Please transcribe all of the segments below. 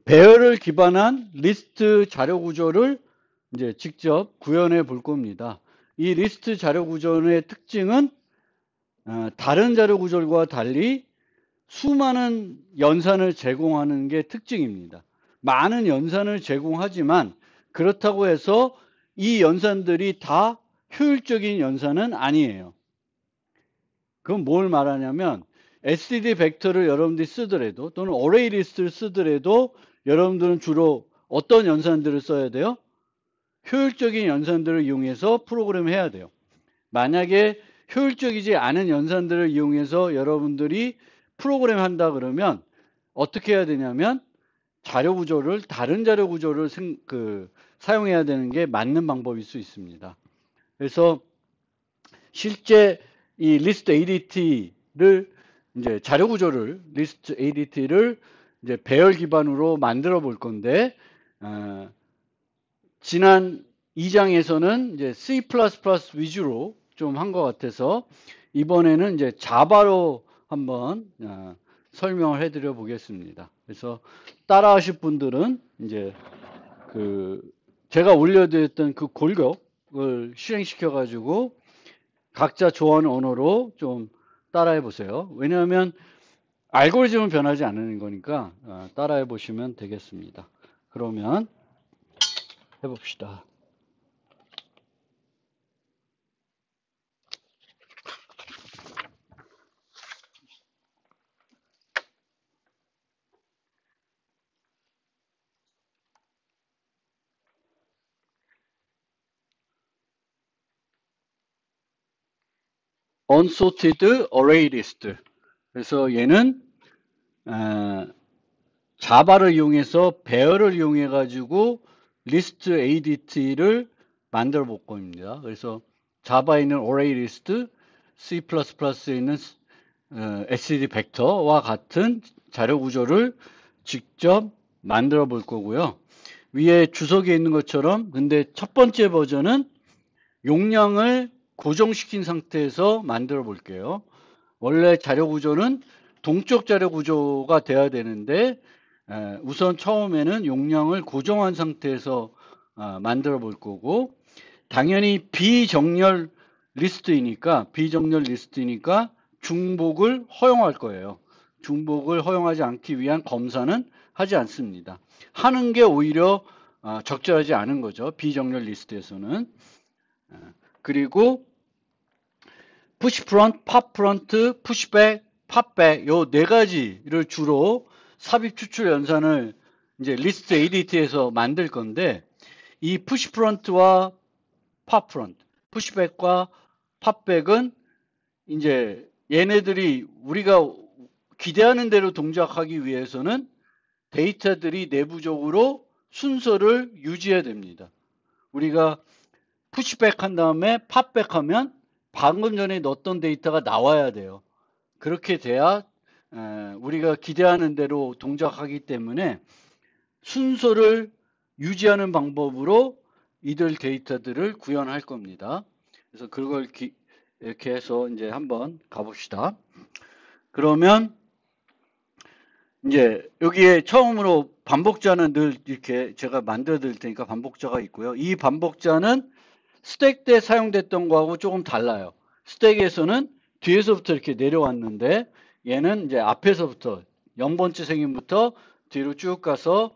배열을 기반한 리스트 자료 구조를 이제 직접 구현해 볼 겁니다. 이 리스트 자료 구조의 특징은 다른 자료 구조과 달리 수많은 연산을 제공하는 게 특징입니다. 많은 연산을 제공하지만 그렇다고 해서 이 연산들이 다 효율적인 연산은 아니에요. 그건 뭘 말하냐면 std 벡터를 여러분들이 쓰더라도 또는 어레이 리스트를 쓰더라도 여러분들은 주로 어떤 연산들을 써야 돼요? 효율적인 연산들을 이용해서 프로그램을 해야 돼요. 만약에 효율적이지 않은 연산들을 이용해서 여러분들이 프로그램 한다 그러면 어떻게 해야 되냐면 자료 구조를 다른 자료 구조를 사용해야 되는 게 맞는 방법일 수 있습니다. 그래서 실제 이 리스트 ADT를 이제 자료 구조를 리스트 ADT를 이제 배열 기반으로 만들어 볼 건데 지난 2장에서는 이제 C++ 위주로 좀 한 것 같아서 이번에는 이제 자바로 한번 설명을 해드려 보겠습니다. 그래서 따라하실 분들은 이제 제가 올려드렸던 그 골격을 실행시켜 가지고 각자 좋아하는 언어로 좀 따라해 보세요. 왜냐하면 알고리즘은 변하지 않는 거니까 따라해 보시면 되겠습니다. 그러면 해봅시다. unsorted array list. 그래서 얘는 자바를 이용해서 배열을 이용해 가지고 리스트 ADT를 만들어 볼 겁니다. 그래서 자바에 있는 array list, C++에 있는 std 벡터와 같은 자료 구조를 직접 만들어 볼 거고요. 위에 주석에 있는 것처럼 근데 첫 번째 버전은 용량을 고정시킨 상태에서 만들어 볼게요. 원래 자료 구조는 동적 자료 구조가 돼야 되는데 우선 처음에는 용량을 고정한 상태에서 만들어 볼 거고 당연히 비정렬 리스트이니까 중복을 허용할 거예요. 중복을 허용하지 않기 위한 검사는 하지 않습니다. 하는 게 오히려 적절하지 않은 거죠. 비정렬 리스트에서는. 그리고 푸시 프론트, 팝 프론트, 푸시백, 팝백 요 네 가지를 주로 삽입 추출 연산을 이제 리스트 ADT에서 만들 건데 이 푸시 프론트와 팝 프론트, 푸시백과 팝백은 이제 얘네들이 우리가 기대하는 대로 동작하기 위해서는 데이터들이 내부적으로 순서를 유지해야 됩니다. 우리가 푸시백 한 다음에 팝백 하면 방금 전에 넣었던 데이터가 나와야 돼요. 그렇게 돼야 우리가 기대하는 대로 동작하기 때문에 순서를 유지하는 방법으로 이들 데이터들을 구현할 겁니다. 그래서 그걸 이렇게 해서 이제 한번 가봅시다. 그러면 이제 여기에 처음으로 반복자는 늘 이렇게 제가 만들어 드릴 테니까 반복자가 있고요. 이 반복자는 스택 때 사용됐던 거하고 조금 달라요. 스택에서는 뒤에서부터 이렇게 내려왔는데 얘는 이제 앞에서부터 0번째 생인부터 뒤로 쭉 가서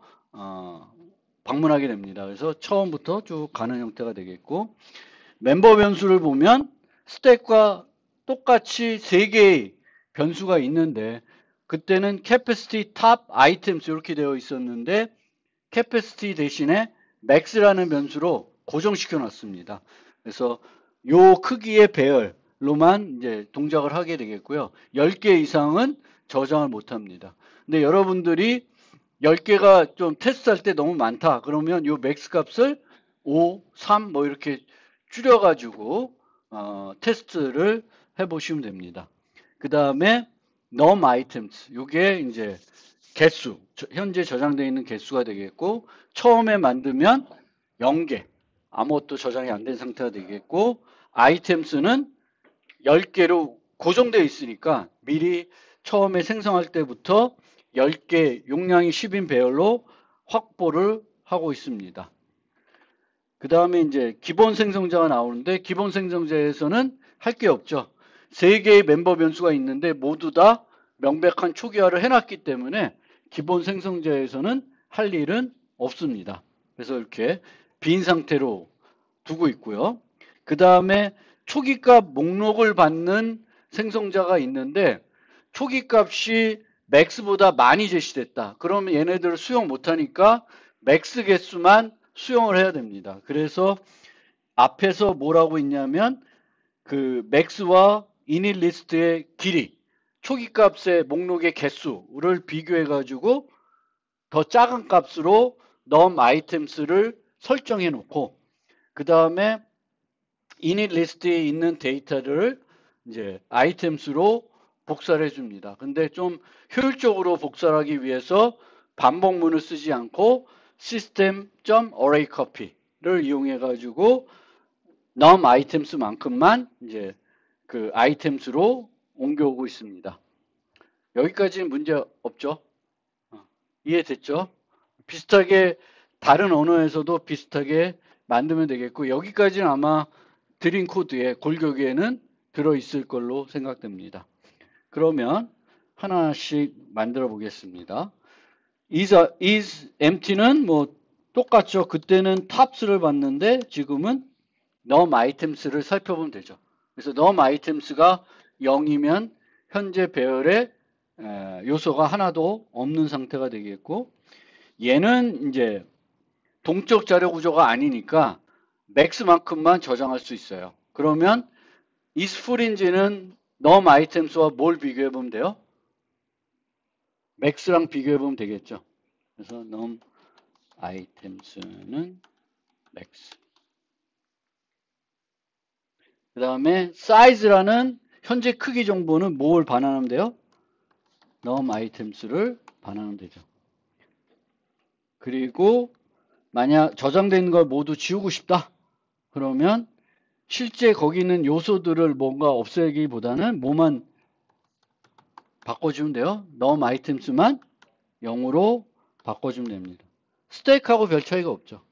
방문하게 됩니다. 그래서 처음부터 쭉 가는 형태가 되겠고 멤버 변수를 보면 스택과 똑같이 3개의 변수가 있는데 그때는 capacity top items 이렇게 되어 있었는데 capacity 대신에 max라는 변수로 고정시켜 놨습니다. 그래서 요 크기의 배열로만 이제 동작을 하게 되겠고요. 10개 이상은 저장을 못 합니다. 근데 여러분들이 10개가 좀 테스트할 때 너무 많다. 그러면 요 맥스 값을 5, 3 뭐 이렇게 줄여가지고 테스트를 해보시면 됩니다. 그 다음에 num items 요게 이제 개수 현재 저장되어 있는 개수가 되겠고 처음에 만들면 0개 아무것도 저장이 안 된 상태가 되겠고 items는 10개로 고정되어 있으니까 미리 처음에 생성할 때부터 10개 용량이 10인 배열로 확보를 하고 있습니다. 그 다음에 이제 기본 생성자가 나오는데 기본 생성자에서는 할 게 없죠. 3개의 멤버 변수가 있는데 모두 다 명백한 초기화를 해놨기 때문에 기본 생성자에서는 할 일은 없습니다. 그래서 이렇게 빈 상태로 두고 있고요. 그 다음에 초기값 목록을 받는 생성자가 있는데 초기값이 맥스보다 많이 제시됐다. 그러면 얘네들을 수용 못하니까 맥스 개수만 수용을 해야 됩니다. 그래서 앞에서 뭐라고 있냐면 그 맥스와 이닛 리스트의 길이, 초기값의 목록의 개수를 비교해 가지고 더 작은 값으로 num 아이템스를 설정해 놓고 그 다음에 이닛 리스트에 있는 데이터를 이제 아이템스로 복사를 해줍니다. 근데 좀 효율적으로 복사를 하기 위해서 반복문을 쓰지 않고 system.array copy를 이용해 가지고 num 아이템스만큼만 이제 그 아이템스로 옮겨오고 있습니다. 여기까지는 문제 없죠? 이해됐죠? 비슷하게 다른 언어에서도 비슷하게 만들면 되겠고 여기까지는 아마 드림 코드에 골격에는 들어있을 걸로 생각됩니다. 그러면 하나씩 만들어 보겠습니다. is empty는 뭐 똑같죠. 그때는 탑스를 봤는데 지금은 num items를 살펴보면 되죠. 그래서 num items가 0이면 현재 배열에 요소가 하나도 없는 상태가 되겠고 얘는 이제 동적 자료 구조가 아니니까 맥스만큼만 저장할 수 있어요. 그러면 isFull인지는 num items와 뭘 비교해 보면 돼요? 맥스랑 비교해 보면 되겠죠. 그래서 num items는 max. 그 다음에 size라는 현재 크기 정보는 뭘 반환하면 돼요? num items를 반환하면 되죠. 그리고 만약 저장된 걸 모두 지우고 싶다. 그러면 실제 거기 있는 요소들을 뭔가 없애기보다는 뭐만 바꿔주면 돼요? num items만 0으로 바꿔주면 됩니다. 스택하고 별 차이가 없죠.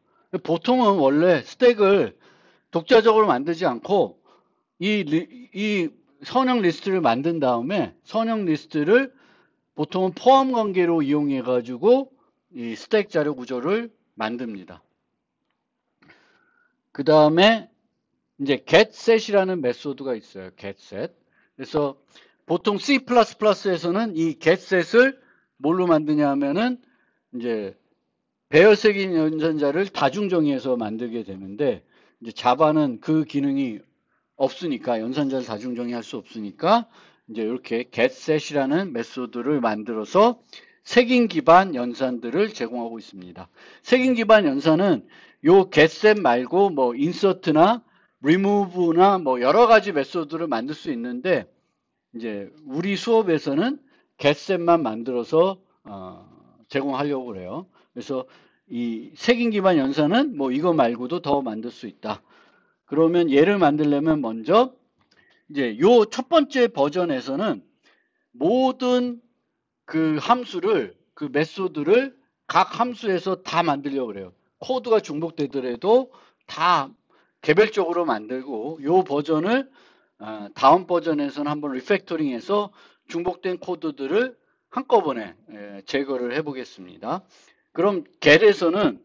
보통은 원래 스택을 독자적으로 만들지 않고 이 선형 리스트를 만든 다음에 선형 리스트를 보통은 포함 관계로 이용해 가지고 이 스택 자료 구조를 만듭니다. 그 다음에 이제 getset이라는 메소드가 있어요. getset. 그래서 보통 C++에서는 이 getset을 뭘로 만드냐 하면은 이제 배열색인 연산자를 다중정의해서 만들게 되는데 이제 자바는 그 기능이 없으니까 연산자를 다중정의할 수 없으니까 이제 이렇게 getset이라는 메소드를 만들어서 색인 기반 연산들을 제공하고 있습니다. 색인 기반 연산은 요 getset 말고 뭐 insert나 remove나 뭐 여러 가지 메소드를 만들 수 있는데 이제 우리 수업에서는 getset만 만들어서 제공하려고 그래요. 그래서 이 색인 기반 연산은 뭐 이거 말고도 더 만들 수 있다. 그러면 얘를 만들려면 먼저 이제 요 첫 번째 버전에서는 모든 그 함수를 그 메소드를 각 함수에서 다 만들려고 그래요. 코드가 중복되더라도 다 개별적으로 만들고 요 버전을 다음 버전에서는 한번 리팩토링해서 중복된 코드들을 한꺼번에 제거를 해 보겠습니다. 그럼 get에서는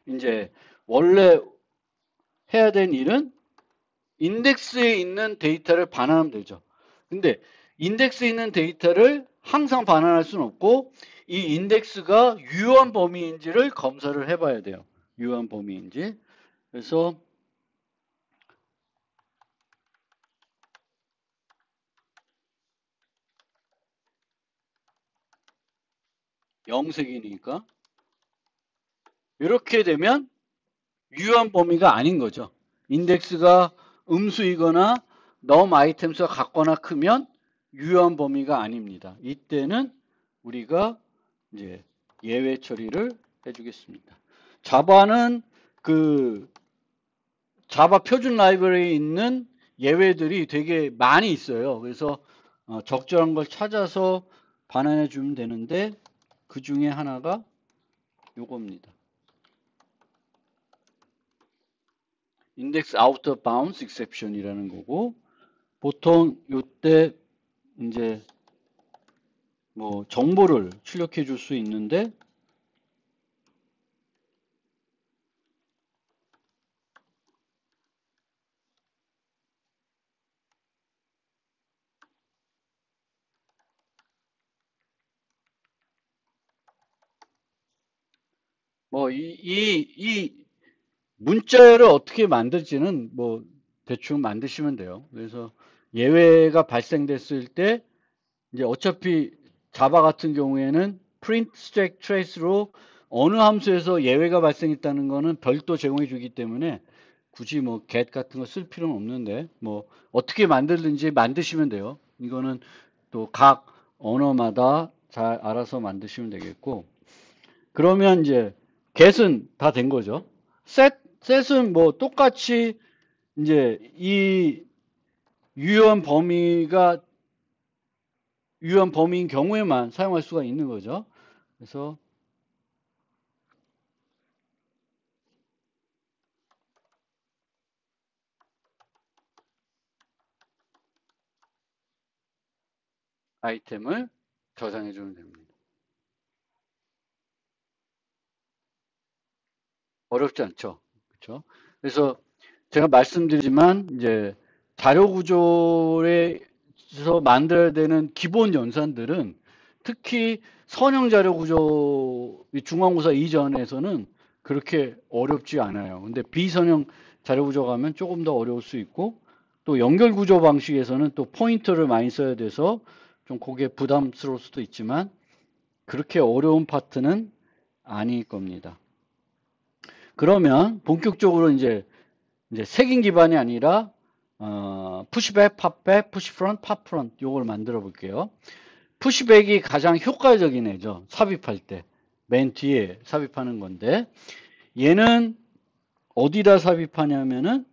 이제 원래 해야 되는 일은 인덱스에 있는 데이터를 반환하면 되죠. 근데 인덱스에 있는 데이터를 항상 반환할 수는 없고 이 인덱스가 유효한 범위인지를 검사를 해봐야 돼요. 유효한 범위인지. 그래서 영색이니까 이렇게 되면 유효한 범위가 아닌 거죠. 인덱스가 음수이거나 num 아이템수가 같거나 크면 유효한 범위가 아닙니다. 이때는 우리가 이제 예외 처리를 해주겠습니다. 자바는 그 자바 표준 라이브러리에 있는 예외들이 되게 많이 있어요. 그래서 적절한 걸 찾아서 반환해 주면 되는데 그 중에 하나가 요겁니다. index out of bounds exception이라는 거고, 보통 요때 이제 뭐 정보를 출력해 줄 수 있는데, 뭐 이 문자를 어떻게 만들지는 뭐 대충 만드시면 돼요. 그래서 예외가 발생됐을 때 이제 어차피 자바 같은 경우에는 print stack trace로 어느 함수에서 예외가 발생했다는 거는 별도 제공해 주기 때문에 굳이 뭐 get 같은 거 쓸 필요는 없는데 뭐 어떻게 만들든지 만드시면 돼요. 이거는 또 각 언어마다 잘 알아서 만드시면 되겠고, 그러면 이제 get은 다 된 거죠. set은 뭐 똑같이 이제 이 유효한 범위인 경우에만 사용할 수가 있는 거죠. 그래서 아이템을 저장해 주면 됩니다. 어렵지 않죠. 그렇죠? 그래서 제가 말씀드리지만 이제 자료 구조에서 만들어야 되는 기본 연산들은 특히 선형 자료 구조 중간고사 이전에서는 그렇게 어렵지 않아요. 근데 비선형 자료 구조 가면 조금 더 어려울 수 있고, 또 연결 구조 방식에서는 또 포인터를 많이 써야 돼서 좀 그게 부담스러울 수도 있지만 그렇게 어려운 파트는 아닐 겁니다. 그러면 본격적으로 이제 색인 기반이 아니라 푸시백, 팝백, 푸시프런트, 팝프런트 요걸 만들어 볼게요. 푸시백이 가장 효과적인 애죠. 삽입할 때. 맨 뒤에 삽입하는 건데, 얘는 어디다 삽입하냐면은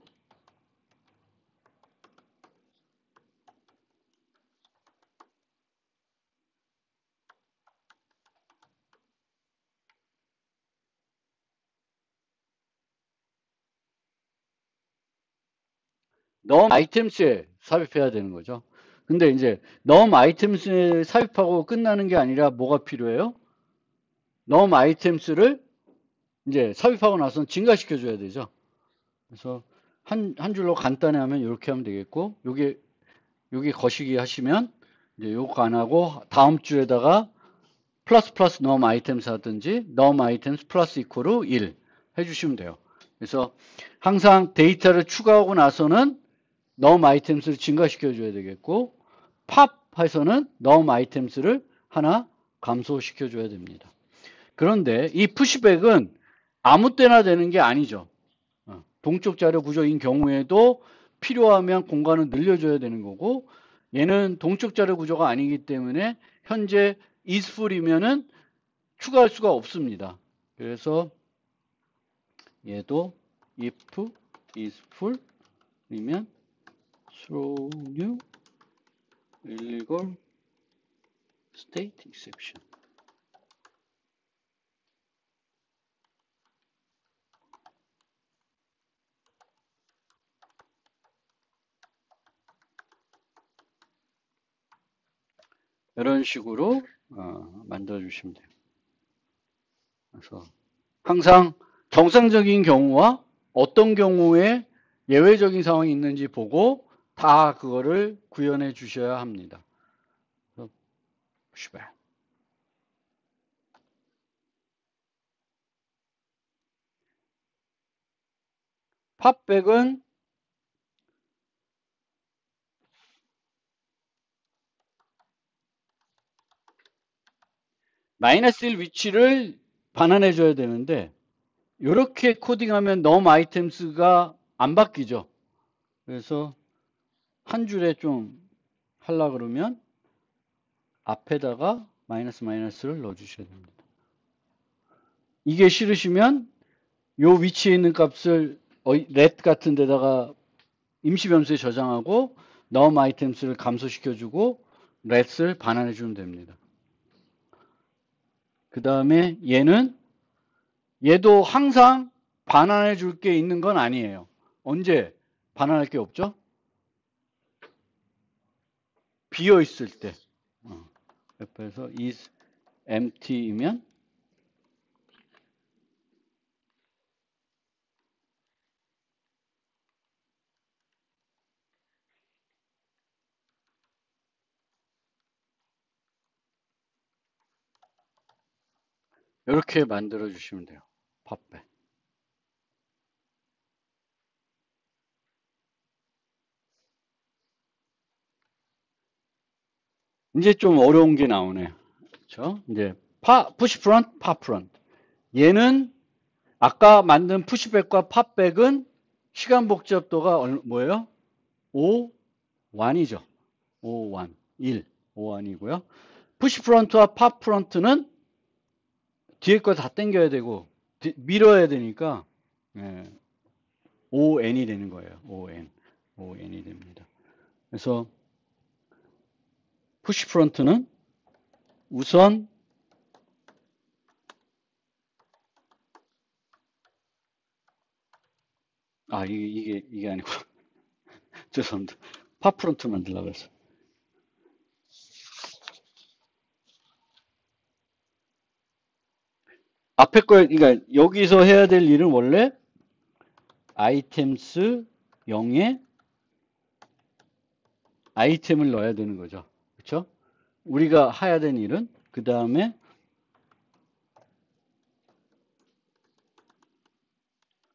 num 아이템스에 삽입해야 되는 거죠. 근데 이제 num 아이템스에 삽입하고 끝나는 게 아니라 뭐가 필요해요? num 아이템스를 이제 삽입하고 나서는 증가시켜 줘야 되죠. 그래서 한 줄로 간단히 하면 이렇게 하면 되겠고, 여기 거시기 하시면 이제 요거 안 하고 다음 줄에다가 플러스 플러스 num 아이템스 하든지 num 아이템스 플러스 이퀄로 1 해주시면 돼요. 그래서 항상 데이터를 추가하고 나서는 num 아이템스를 증가시켜 줘야 되겠고, 팝해서는 num 아이템스를 하나 감소시켜 줘야 됩니다. 그런데 이 푸시백은 아무 때나 되는 게 아니죠. 동적 자료 구조인 경우에도 필요하면 공간을 늘려줘야 되는 거고, 얘는 동적 자료 구조가 아니기 때문에 현재 isFull이면은 추가할 수가 없습니다. 그래서 얘도 if isFull이면 throw new illegal state exception. 이런 식으로 만들어 주시면 돼요. 그래서 항상 정상적인 경우와 어떤 경우에 예외적인 상황이 있는지 보고 다 그거를 구현해 주셔야 합니다. 팝백은 마이너스 1 위치를 반환해 줘야 되는데, 이렇게 코딩하면 num 아이템스가 안 바뀌죠. 그래서 한 줄에 좀 하려 그러면 앞에다가 마이너스 마이너스를 넣어 주셔야 됩니다. 이게 싫으시면 요 위치에 있는 값을 let 같은 데다가 임시 변수에 저장하고 num 아이템스를 감소시켜 주고 let을 반환해 주면 됩니다. 그 다음에 얘는 얘도 항상 반환해 줄 게 있는 건 아니에요. 언제 반환할 게 없죠? 비어 있을 때. 옆에서 is empty이면 이렇게 만들어 주시면 돼요. 팝배. 이제 좀 어려운 게 나오네요. 그렇죠? 이제 푸시 프론트, 팝 프론트. 얘는 아까 만든 푸시백과 팝백은 시간 복잡도가 뭐예요? 5, 1이죠. 5, 1, 1, 5, 1이고요. 푸시 프론트와 팝 프론트는 뒤에 거 다 당겨야 되고 밀어야 되니까 예, ON이 되는 거예요. ON이 됩니다. 그래서 푸시 프론트는 우선 이게 아니고 죄송합니다. 팝 프론트 만들려고 했어. 앞에 거 그러니까 여기서 해야 될 일은 원래 아이템스 0에 아이템을 넣어야 되는 거죠. 그렇죠? 우리가 해야 되는 일은 그 다음에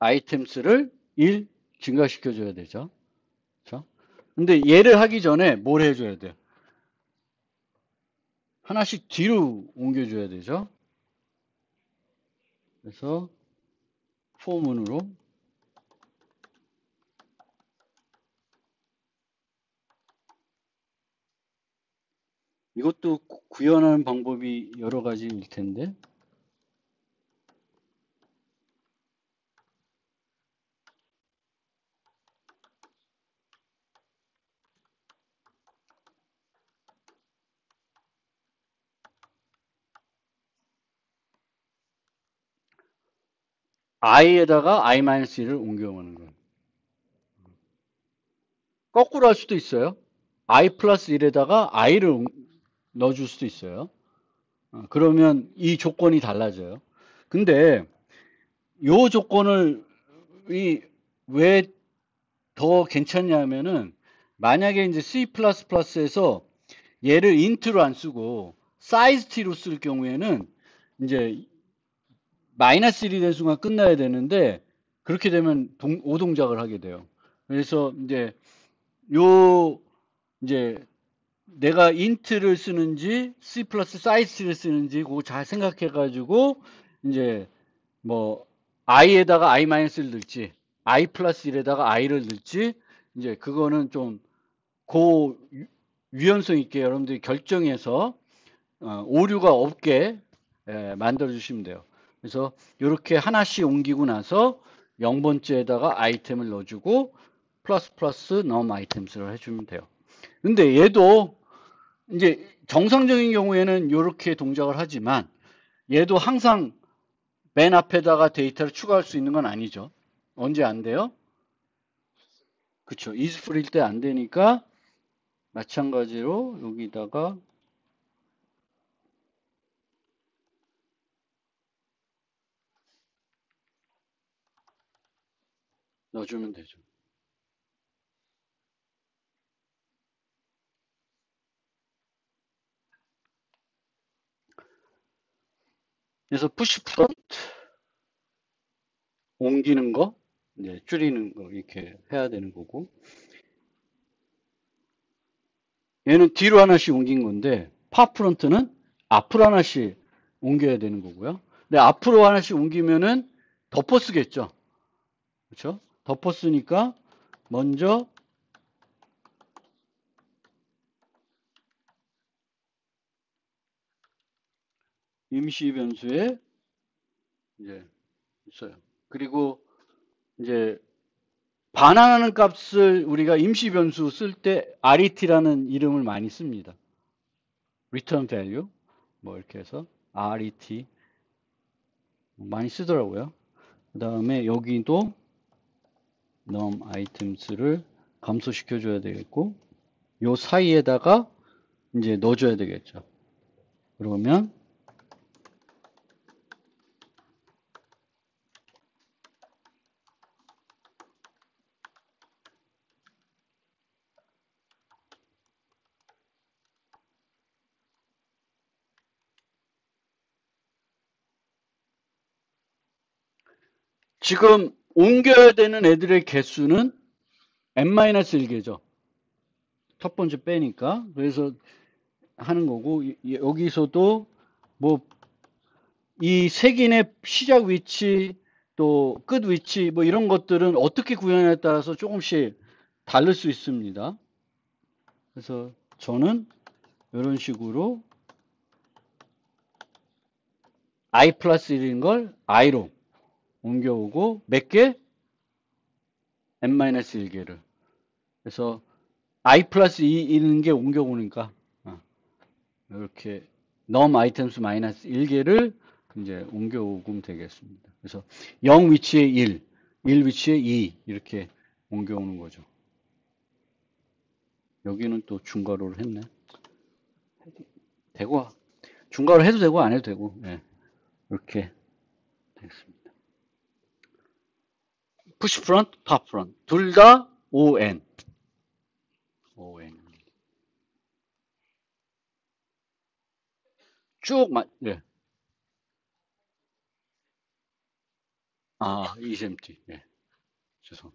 아이템스를 1 증가시켜 줘야 되죠. 그렇죠? 근데 얘를 하기 전에 뭘 해줘야 돼요? 하나씩 뒤로 옮겨줘야 되죠. 그래서 포문으로 이것도 구현하는 방법이 여러 가지일 텐데 i에다가 i-1을 옮겨오는 거예요. 거꾸로 할 수도 있어요. i 플러스 1에다가 i를 넣어줄 수도 있어요. 그러면 이 조건이 달라져요. 근데 이 조건을 왜 더 괜찮냐면은 만약에 이제 C++에서 얘를 int로 안 쓰고 size t로 쓸 경우에는 이제 마이너스 1이 된 순간 끝나야 되는데 그렇게 되면 오동작을 하게 돼요. 그래서 요 이제 내가 int를 쓰는지 C 플러스 size를 쓰는지 그거 잘 생각해 가지고 이제 뭐 i에다가 i-를 넣을지 i 플러스 1에다가 i를 넣을지 이제 그거는 좀 고 유연성 있게 여러분들이 결정해서 오류가 없게 만들어 주시면 돼요. 그래서 이렇게 하나씩 옮기고 나서 0번째에다가 아이템을 넣어주고 플러스 플러스 넘 아이템스를 해주면 돼요. 근데 얘도 이제 정상적인 경우에는 이렇게 동작을 하지만 얘도 항상 맨 앞에다가 데이터를 추가할 수 있는 건 아니죠. 언제 안 돼요? 그쵸. isFor일 때 안 되니까 마찬가지로 여기다가 넣어주면 되죠. 그래서 푸시 프론트 옮기는 거, 이제 줄이는 거 이렇게 해야 되는 거고 얘는 뒤로 하나씩 옮긴 건데 팝 프론트는 앞으로 하나씩 옮겨야 되는 거고요. 근데 앞으로 하나씩 옮기면은 덮어 쓰겠죠. 그렇죠? 덮어 쓰니까 먼저 임시 변수에 이제 있어요. 그리고 이제 반환하는 값을 우리가 임시 변수 쓸 때 RET라는 이름을 많이 씁니다. return value 뭐 이렇게 해서 RET 많이 쓰더라고요. 그 다음에 여기도 num items를 감소시켜 줘야 되겠고, 요 사이에다가 이제 넣어줘야 되겠죠. 그러면 지금 옮겨야 되는 애들의 개수는 n-1개죠. 첫 번째 빼니까. 그래서 하는 거고, 여기서도 뭐 이 색인의 시작 위치 또 끝 위치 뭐 이런 것들은 어떻게 구현에 따라서 조금씩 다를 수 있습니다. 그래서 저는 이런 식으로 i 플러스 1인 걸 i로 옮겨오고 몇 개? n-1개를. 그래서 i 플러스 2인 게 옮겨오니까 이렇게 num items 마이너스 1개를 이제 옮겨오면 되겠습니다. 그래서 0 위치에 1, 1 위치에 2 이렇게 옮겨오는 거죠. 여기는 또 중괄호를 했네. 되고 중괄호 해도 되고 안 해도 되고 네. 이렇게 되겠습니다. push front, pop front 둘 다 on. 쭉 네. 아, 이semty. 네. 죄송.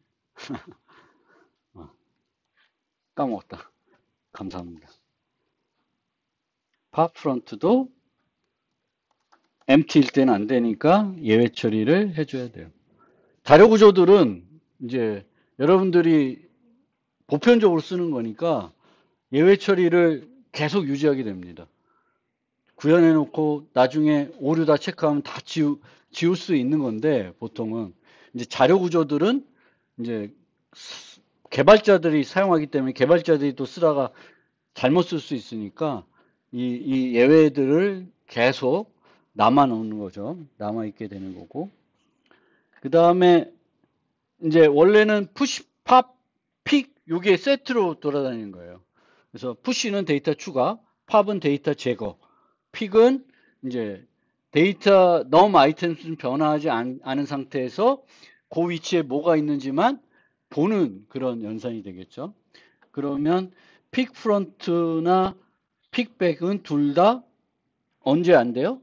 까먹었다. 감사합니다. pop front도 empty일 때는 안 되니까 예외 처리를 해줘야 돼요. 자료 구조들은 이제 여러분들이 보편적으로 쓰는 거니까 예외 처리를 계속 유지하게 됩니다. 구현해 놓고 나중에 오류 다 체크하면 다 지울 수 있는 건데 보통은 이제 자료 구조들은 이제 개발자들이 사용하기 때문에 개발자들이 또 쓰다가 잘못 쓸 수 있으니까 이 예외들을 계속 남아 놓는 거죠. 남아 있게 되는 거고. 그 다음에 이제 원래는 푸시, 팝, 픽 요게 세트로 돌아다니는 거예요. 그래서 푸시는 데이터 추가, 팝은 데이터 제거, 픽은 이제 데이터 num 아이템수는 변화하지 않은 상태에서 그 위치에 뭐가 있는지만 보는 그런 연산이 되겠죠. 그러면 픽 프론트나 픽백은 둘 다 언제 안 돼요?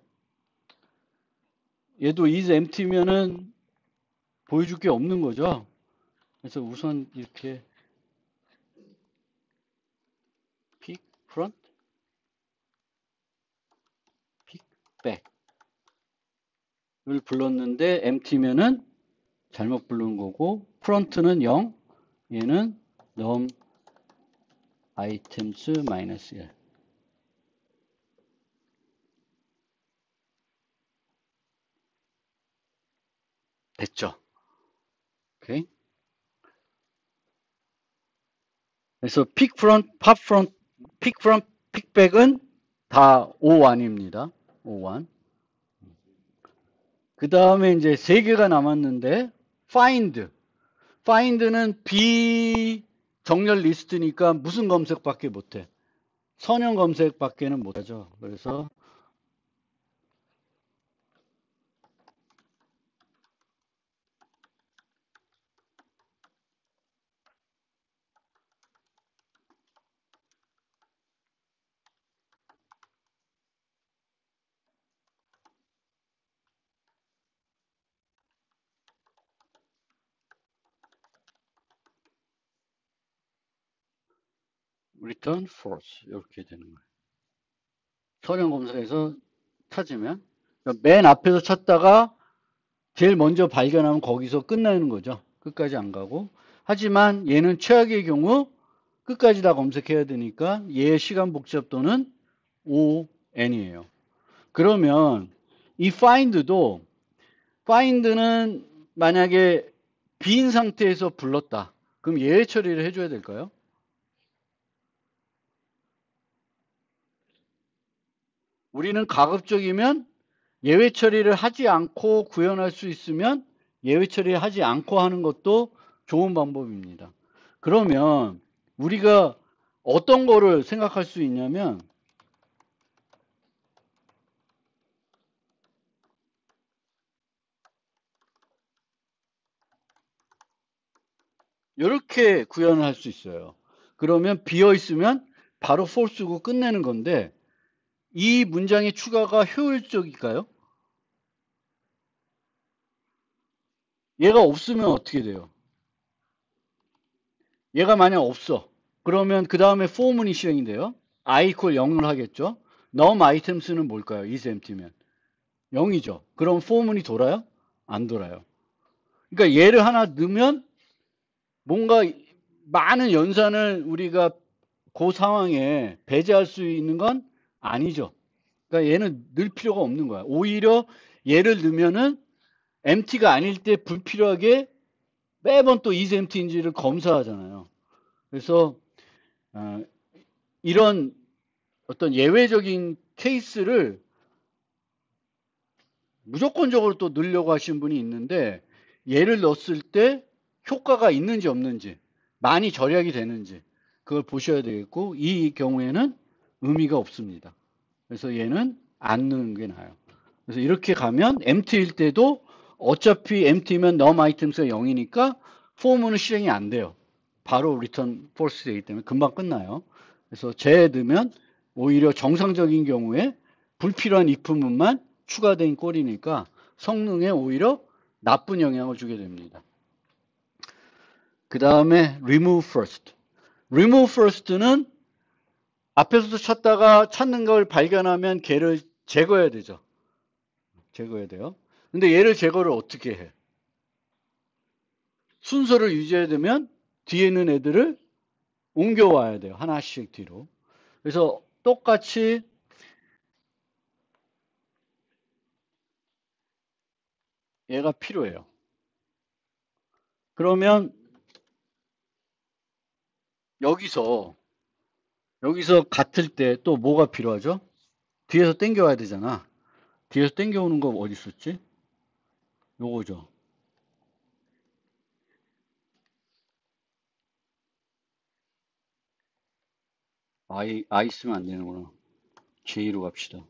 얘도 is empty면은 보여줄 게 없는 거죠. 그래서 우선 이렇게 픽 프론트, 픽백을 불렀는데 empty면은 잘못 부른 거고 프론트는 0, 얘는 num items 마이너스 1. 됐죠? 오케이. 그래서 픽 프론트, 팝 프론트, 픽 프론트, 픽백은 다 O1입니다. O1. 그 다음에 이제 세 개가 남았는데 find. find는 비정렬 리스트니까 무슨 검색밖에 못해? 선형 검색밖에는 못하죠. 그래서 return false 이렇게 되는 거예요. 선형 검색에서 찾으면 그러니까 맨 앞에서 찾다가 제일 먼저 발견하면 거기서 끝나는 거죠. 끝까지 안 가고. 하지만 얘는 최악의 경우 끝까지 다 검색해야 되니까 얘의 시간 복잡도는 ON이에요. 그러면 이 find는 만약에 빈 상태에서 불렀다. 그럼 예외 처리를 해줘야 될까요? 우리는 가급적이면 예외 처리를 하지 않고 구현할 수 있으면 예외 처리를 하지 않고 하는 것도 좋은 방법입니다. 그러면 우리가 어떤 거를 생각할 수 있냐면 이렇게 구현을 할 수 있어요. 그러면 비어 있으면 바로 false고 끝내는 건데 이 문장의 추가가 효율적일까요? 얘가 없으면 어떻게 돼요? 얘가 만약 없어. 그러면 그 다음에 for문이 실행이 돼요. I equal 0을 하겠죠. num items는 뭘까요? is empty면 0이죠. 그럼 for문이 돌아요? 안 돌아요. 그러니까 얘를 하나 넣으면 뭔가 많은 연산을 우리가 그 상황에 배제할 수 있는 건 아니죠. 그러니까 얘는 넣을 필요가 없는 거야. 오히려 얘를 넣으면은 empty가 아닐 때 불필요하게 매번 또 is empty인지를 검사하잖아요. 그래서 어, 이런 어떤 예외적인 케이스를 무조건적으로 또 넣으려고 하시는 분이 있는데 얘를 넣었을 때 효과가 있는지 없는지 많이 절약이 되는지 그걸 보셔야 되겠고 이 경우에는 의미가 없습니다. 그래서 얘는 안 넣는 게 나아요. 그래서 이렇게 가면 empty일 때도 어차피 empty면 num items가 0이니까 for문은 실행이 안 돼요. 바로 return false 되기 때문에 금방 끝나요. 그래서 재 넣으면 오히려 정상적인 경우에 불필요한 if문만 추가된 꼴이니까 성능에 오히려 나쁜 영향을 주게 됩니다. 그 다음에 remove first. remove first는 앞에서도 찾다가 찾는 걸 발견하면 걔를 제거해야 되죠. 제거해야 돼요. 근데 얘를 제거를 어떻게 해? 순서를 유지해야 되면 뒤에 있는 애들을 옮겨와야 돼요. 하나씩 뒤로. 그래서 똑같이 얘가 필요해요. 그러면 여기서 같을 때 또 뭐가 필요하죠? 뒤에서 땡겨와야 되잖아. 뒤에서 땡겨오는 거 어디 있었지? 요거죠. I 쓰면 안 되는구나. J로 갑시다.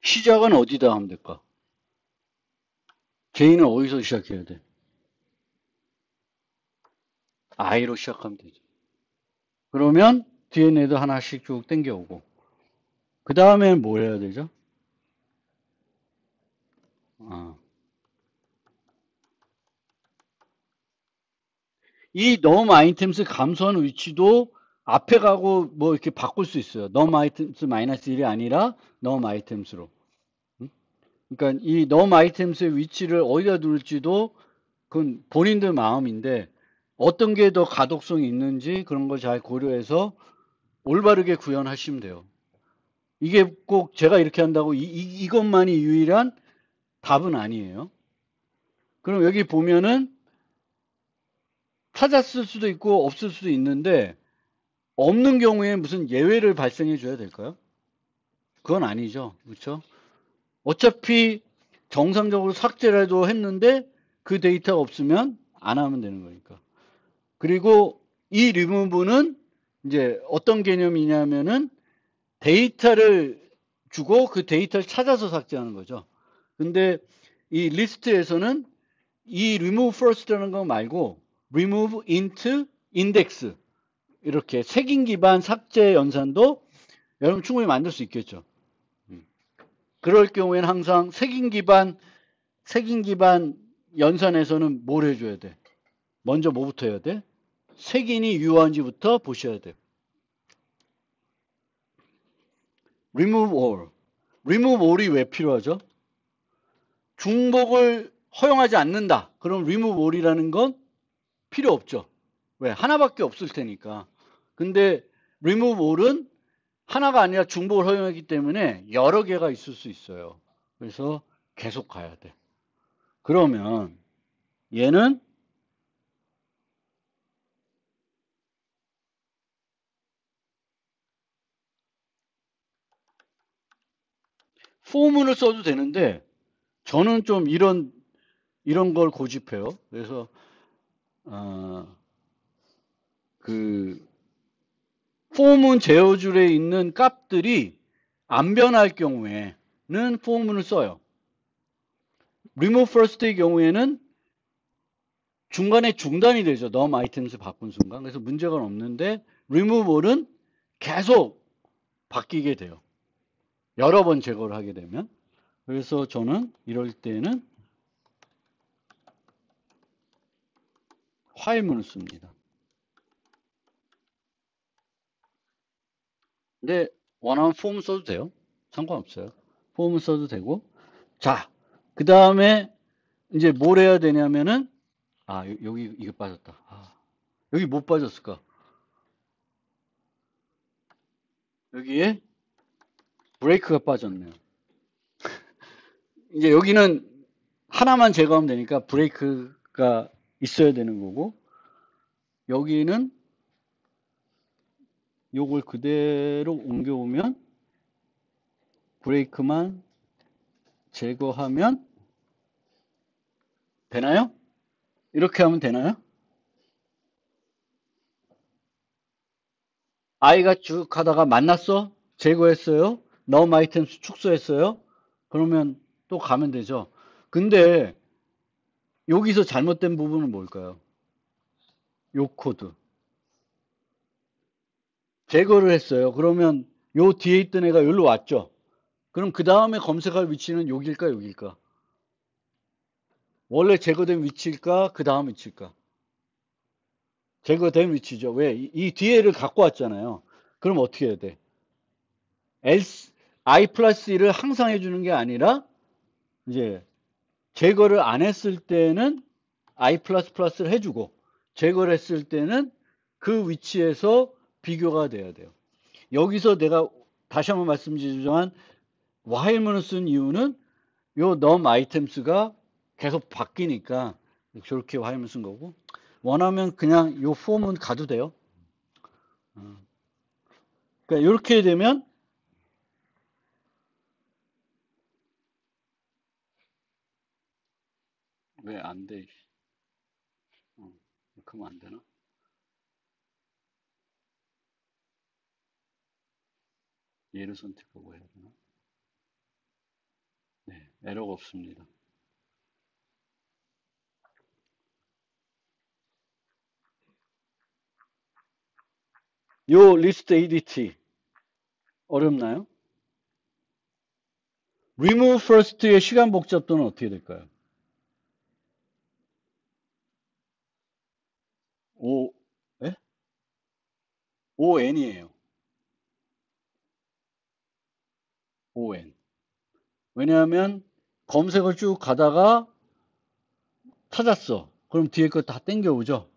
시작은 어디다 하면 될까? J는 어디서 시작해야 돼? I로 시작하면 되죠. 그러면 뒤에 있는 애들 하나씩 쭉 땡겨오고. 그 다음에는 뭘 해야 되죠? 아. 이 num items 감소하는 위치도 앞에 가고 뭐 이렇게 바꿀 수 있어요. num items 마이너스 1이 아니라 num items로. 그러니까 이 num items의 위치를 어디다 둘지도 그건 본인들 마음인데 어떤 게 더 가독성이 있는지 그런 걸 잘 고려해서 올바르게 구현하시면 돼요. 이게 꼭 제가 이렇게 한다고 이것만이 유일한 답은 아니에요. 그럼 여기 보면은 찾았을 수도 있고 없을 수도 있는데 없는 경우에 무슨 예외를 발생해 줘야 될까요? 그건 아니죠. 그렇죠? 어차피 정상적으로 삭제라도 했는데 그 데이터가 없으면 안 하면 되는 거니까. 그리고 이 리무브는 이제 어떤 개념이냐면은 데이터를 주고 그 데이터를 찾아서 삭제하는 거죠. 근데 이 리스트에서는 이 remove first라는 거 말고 remove into index 이렇게 색인 기반 삭제 연산도 여러분 충분히 만들 수 있겠죠. 그럴 경우에는 항상 색인 기반 연산에서는 뭘 해줘야 돼? 먼저 뭐부터 해야 돼? 색인이 유효한지부터 보셔야 돼요. remove all. remove all이 왜 필요하죠? 중복을 허용하지 않는다. 그럼 remove all이라는 건 필요 없죠. 왜? 하나밖에 없을 테니까. 근데 remove all은 하나가 아니라 중복을 허용하기 때문에 여러 개가 있을 수 있어요. 그래서 계속 가야 돼. 그러면 얘는 포문을 써도 되는데 저는 좀 이런 걸 고집해요. 그래서 그 포문 제어줄에 있는 값들이 안 변할 경우에는 포문을 써요. remove first의 경우에는 중간에 중단이 되죠. num items 바꾼 순간. 그래서 문제가 없는데 remove all은 계속 바뀌게 돼요. 여러 번 제거를 하게 되면. 그래서 저는 이럴 때는 while문을 씁니다. 근데 원하면 폼 써도 돼요. 상관없어요. 폼을 써도 되고. 자, 그 다음에 이제 뭘 해야 되냐면은 여기 이거 빠졌다. 여기 못 빠졌을까? 여기에 브레이크가 빠졌네요. 이제 여기는 하나만 제거하면 되니까 브레이크가 있어야 되는 거고, 여기는 요걸 그대로 옮겨오면 브레이크만 제거하면 되나요? 이렇게 하면 되나요? 아이가 쭉 가다가 만났어? 제거했어요? num items 축소했어요? 그러면 또 가면 되죠. 근데 여기서 잘못된 부분은 뭘까요? 요 코드. 제거를 했어요. 그러면 요 뒤에 있던 애가 여기로 왔죠. 그럼 그 다음에 검색할 위치는 여기일까, 여기일까? 원래 제거된 위치일까, 그 다음 위치일까? 제거된 위치죠. 왜? 이 뒤에를 갖고 왔잖아요. 그럼 어떻게 해야 돼? else, I 플러스 1을 항상 해주는 게 아니라, 이제, 제거를 안 했을 때는 I 플러스 플러스를 해주고, 제거를 했을 때는 그 위치에서 비교가 돼야 돼요. 여기서 내가 다시 한번 말씀드리지만, while문을 쓴 이유는 요 num items가 계속 바뀌니까 저렇게 while문 쓴 거고, 원하면 그냥 요 form은 가도 돼요. 그러니까 이렇게 되면 왜 안 돼? 이렇게 하면 안 되나? 얘를 선택하고 해야 되나? 네, 에러가 없습니다. 요 리스트 ADT 어렵나요? remove first의 시간 복잡도는 어떻게 될까요? O, 예? ON이에요. ON. 왜냐하면 검색을 쭉 가다가 찾았어. 그럼 뒤에 거 다 땡겨오죠.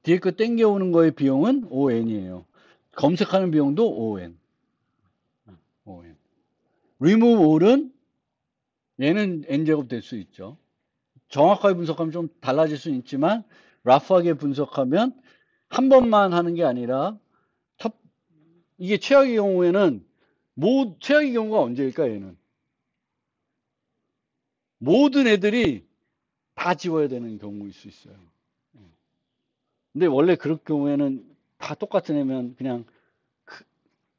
뒤에 거 땡겨오는 거의 비용은 ON이에요. 검색하는 비용도 ON. ON. remove all은 얘는 n제곱 될 수 있죠. 정확하게 분석하면 좀 달라질 수는 있지만 라프하게 분석하면 한 번만 하는 게 아니라 이게 최악의 경우에는 최악의 경우가 언제일까 얘는 모든 애들이 다 지워야 되는 경우일 수 있어요. 근데 원래 그럴 경우에는 다 똑같은 애면 그냥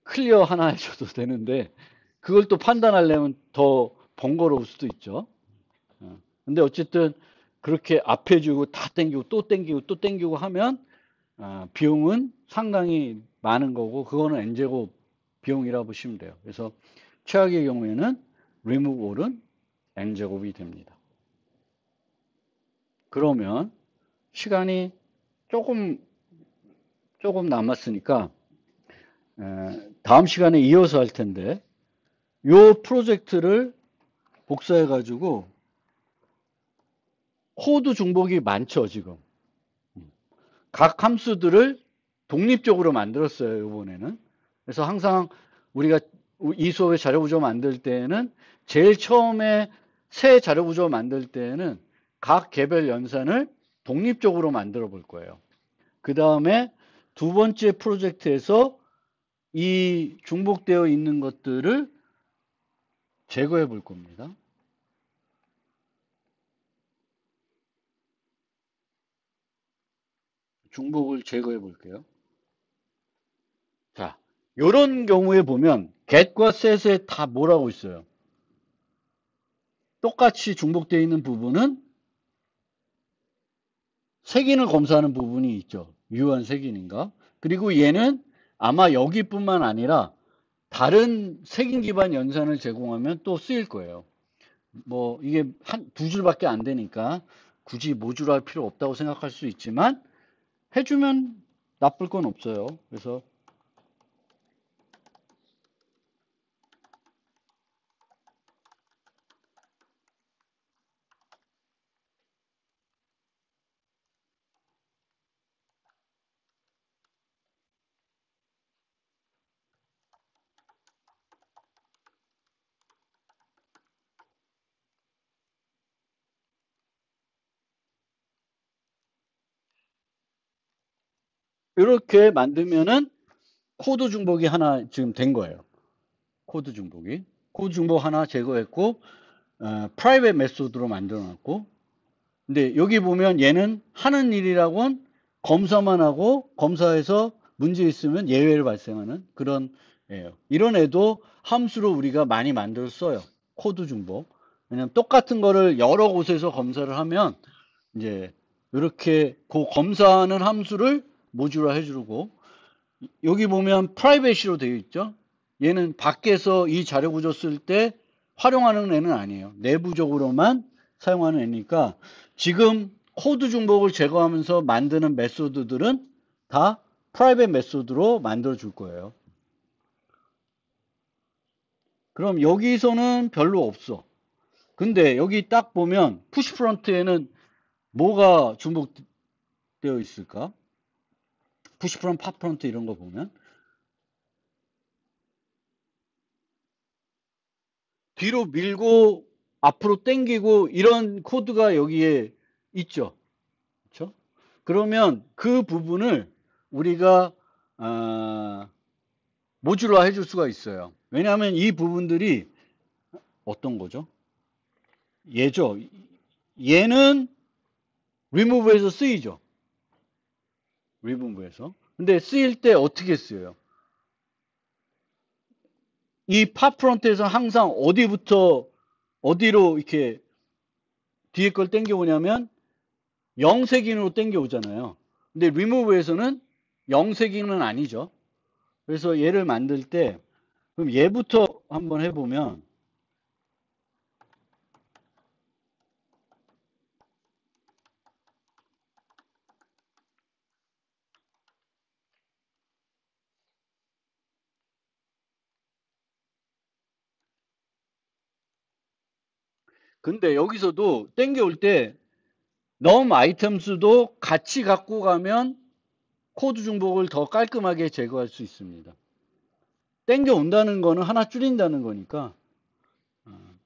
클리어 하나 해줘도 되는데 그걸 또 판단하려면 더 번거로울 수도 있죠. 근데 어쨌든 그렇게 앞에 주고 다 땡기고 또 땡기고 또 땡기고 하면 비용은 상당히 많은 거고 그거는 n제곱 비용이라고 보시면 돼요. 그래서 최악의 경우에는 remove all은 n제곱이 됩니다. 그러면 시간이 조금 남았으니까 다음 시간에 이어서 할 텐데 이 프로젝트를 복사해 가지고 코드 중복이 많죠 지금. 각 함수들을 독립적으로 만들었어요 이번에는. 그래서 항상 우리가 이 수업의 자료 구조 만들 때는 제일 처음에 새 자료 구조 만들 때에는 각 개별 연산을 독립적으로 만들어 볼 거예요. 그 다음에 두 번째 프로젝트에서 이 중복되어 있는 것들을 제거해 볼 겁니다. 중복을 제거해 볼게요. 자, 이런 경우에 보면 get과 set에 다 뭐라고 있어요? 똑같이 중복되어 있는 부분은 색인을 검사하는 부분이 있죠. 유효한 색인인가? 그리고 얘는 아마 여기뿐만 아니라 다른 색인 기반 연산을 제공하면 또 쓰일 거예요. 뭐 이게 두 줄밖에 안 되니까 굳이 모듈할 필요 없다고 생각할 수 있지만 해주면 나쁠 건 없어요. 그래서 이렇게 만들면은 코드 중복이 하나 지금 된 거예요. 코드 중복이. 코드 중복 하나 제거했고, 프라이빗 메소드로 만들어 놨고, 근데 여기 보면 얘는 하는 일이라고는 검사만 하고, 검사에서 문제 있으면 예외를 발생하는 그런 애예요. 이런 애도 함수로 우리가 많이 만들어 써요. 코드 중복. 왜냐면 똑같은 거를 여러 곳에서 검사를 하면, 이제, 이렇게 그 검사하는 함수를 모듈화 해주고, 여기 보면 프라이빗으로 되어 있죠. 얘는 밖에서 이 자료 구조 쓸 때 활용하는 애는 아니에요. 내부적으로만 사용하는 애니까 지금 코드 중복을 제거하면서 만드는 메소드들은 다 프라이빗 메소드로 만들어 줄 거예요. 그럼 여기서는 별로 없어. 근데 여기 딱 보면 푸시 프론트에는 뭐가 중복되어 있을까? 푸시 프론트, 팝 프론트 이런 거 보면 뒤로 밀고 앞으로 당기고 이런 코드가 여기에 있죠. 그렇죠? 그러면 그 부분을 우리가 모듈화 해줄 수가 있어요. 왜냐하면 이 부분들이 어떤 거죠? 얘죠. 얘는 remove에서 쓰이죠. remove에서. 근데 쓰일 때 어떻게 쓰여요? 이 팝 프론트에서 항상 어디부터 어디로 이렇게 뒤에 걸 당겨오냐면 영색인으로 당겨오잖아요. 근데 remove에서는 영색인은 아니죠. 그래서 얘를 만들 때 그럼 얘부터 한번 해보면 근데 여기서도 당겨올 때 num 아이템수도 같이 갖고 가면 코드 중복을 더 깔끔하게 제거할 수 있습니다. 당겨온다는 거는 하나 줄인다는 거니까.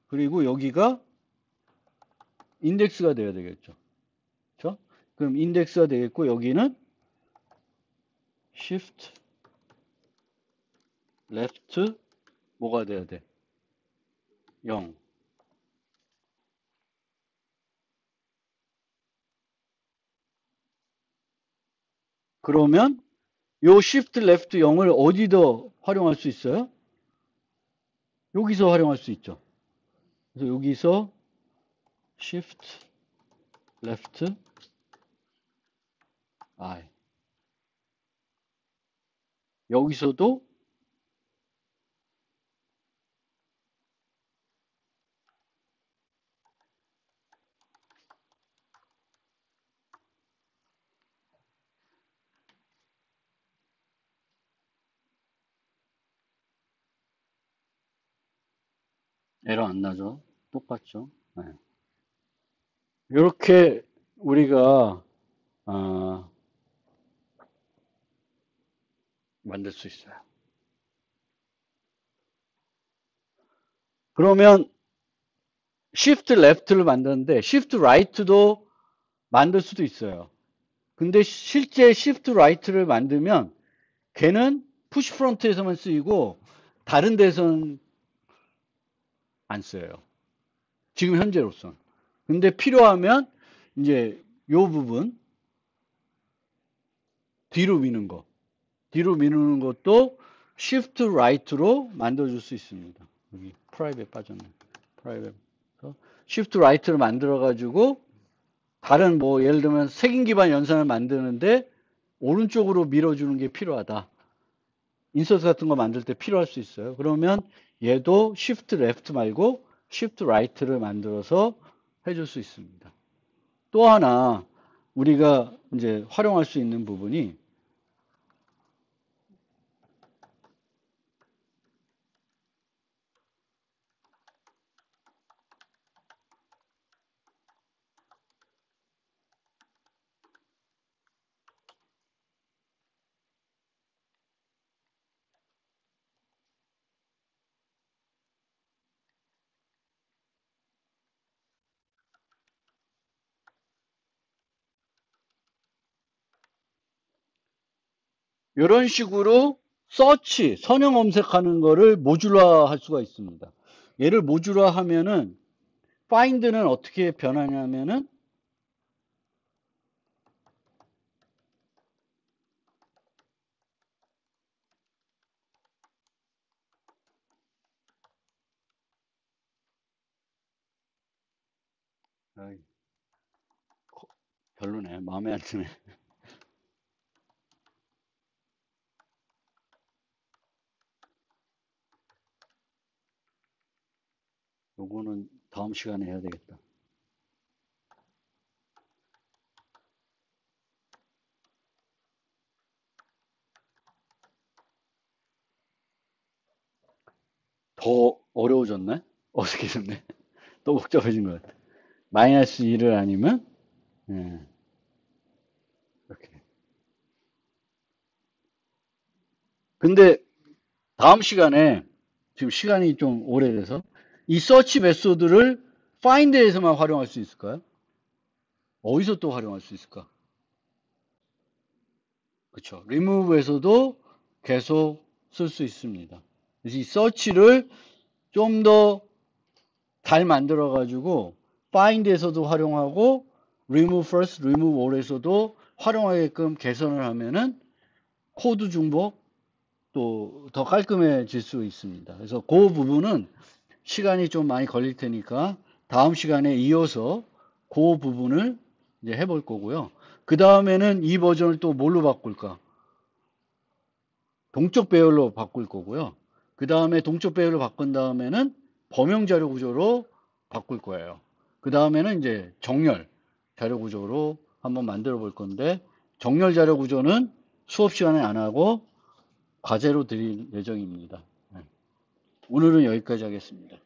그리고 여기가 인덱스가 돼야 되겠죠. 그렇죠? 그럼 인덱스가 되겠고 여기는 shift left 뭐가 돼야 돼? 0. 그러면 요 shift left 0을 어디더 활용할 수 있어요? 여기서 활용할 수 있죠. 그래서 여기서 shift left I 여기서도 에러 안 나죠. 똑같죠. 네. 이렇게 우리가 어, 만들 수 있어요. 그러면 shift left를 만드는데 shift right도 만들 수도 있어요. 근데 실제 shift right를 만들면 걔는 push front에서만 쓰이고 다른 데서는 안 써요. 지금 현재로선. 근데 필요하면 이제 요 부분 뒤로 미는 거. 뒤로 미는 것도 shift right로 만들어줄 수 있습니다. 여기 프라이빗 빠졌네. 프라이빗. shift right를 만들어가지고 다른 뭐 예를 들면 색인 기반 연산을 만드는데 오른쪽으로 밀어주는 게 필요하다. 인서트 같은 거 만들 때 필요할 수 있어요. 그러면 얘도 shift left 말고 shift right를 만들어서 해줄 수 있습니다. 또 하나 우리가 이제 활용할 수 있는 부분이 이런 식으로 서치, 선형 검색하는 거를 모듈화 할 수가 있습니다. 얘를 모듈화 하면은 find는 어떻게 변하냐면은 별로네. 마음에 안 드네. 요거는 다음 시간에 해야 되겠다. 더 어려워졌네? 어색해졌네. 또 복잡해진 것 같아. 마이너스 1을 아니면, 예, 이렇게. 근데 다음 시간에, 지금 시간이 좀 오래돼서, 이 서치 메소드를 find에서만 활용할 수 있을까요? 어디서 또 활용할 수 있을까? 그쵸. remove에서도 계속 쓸 수 있습니다. 그래서 이 서치를 좀 더 잘 만들어가지고, find에서도 활용하고, remove first, remove all에서도 활용하게끔 개선을 하면은 코드 중복 또 더 깔끔해질 수 있습니다. 그래서 그 부분은 시간이 좀 많이 걸릴 테니까 다음 시간에 이어서 그 부분을 이제 해볼 거고요. 그 다음에는 이 버전을 또 뭘로 바꿀까? 동적 배열로 바꿀 거고요. 그 다음에 동적 배열로 바꾼 다음에는 범용 자료 구조로 바꿀 거예요. 그 다음에는 이제 정렬 자료 구조로 한번 만들어 볼 건데 정렬 자료 구조는 수업 시간에 안 하고 과제로 드릴 예정입니다. 오늘은 여기까지 하겠습니다.